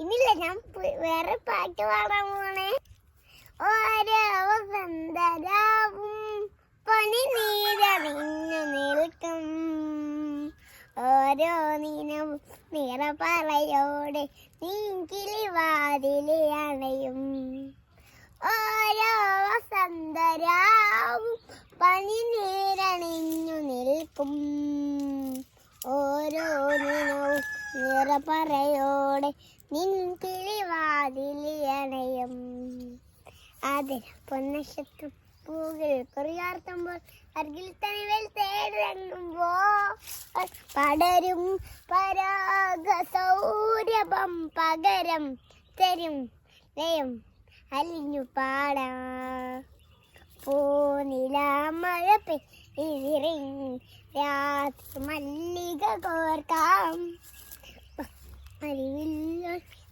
ഇനിയില്ല, ഞാൻ വേറെ പാട്ട് പാടാൻ പോണേ. ഓരോ വസന്തരാവും പനി നീരണിഞ്ഞു നിൽക്കും, ഓരോ നീനവും നിറപറയോടെ നീങ്കിളി വാതിലെ അണയും. ഓരോ വസന്തരാവും പനി നീരണിഞ്ഞു നിൽക്കും, ഓരോ നീനവും നിറപറയോടെ നിൻകിളി വാതിലെ അണയും. അതിൽ പൊന്നശത്രു പൂകൾ കുറിയാർത്തുമ്പോൾ അരികിൽ തനിവൽ തേടിറങ്ങുമ്പോൾ പടരും പരാഗ സൗരഭം പകരം തരും ലയം അലിഞ്ഞു പാടാ. പൂനിലാമഴ പെയ്തിറങ്ങി രാത്രി മല്ലിക കോർക്കാം,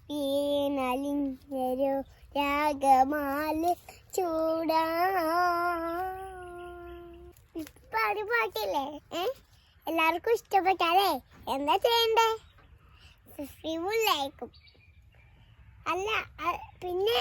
വീണലിഞ്ഞൊരു രാഗമാല ചൂടാ. പാടി പാട്ടില്ലേ? എല്ലാവർക്കും ഇഷ്ടപ്പെട്ടാലേ എന്താ ചെയ്യണ്ടേ? സബ്സ്ക്രൈബും ലൈക്കും. അല്ല പിന്നെ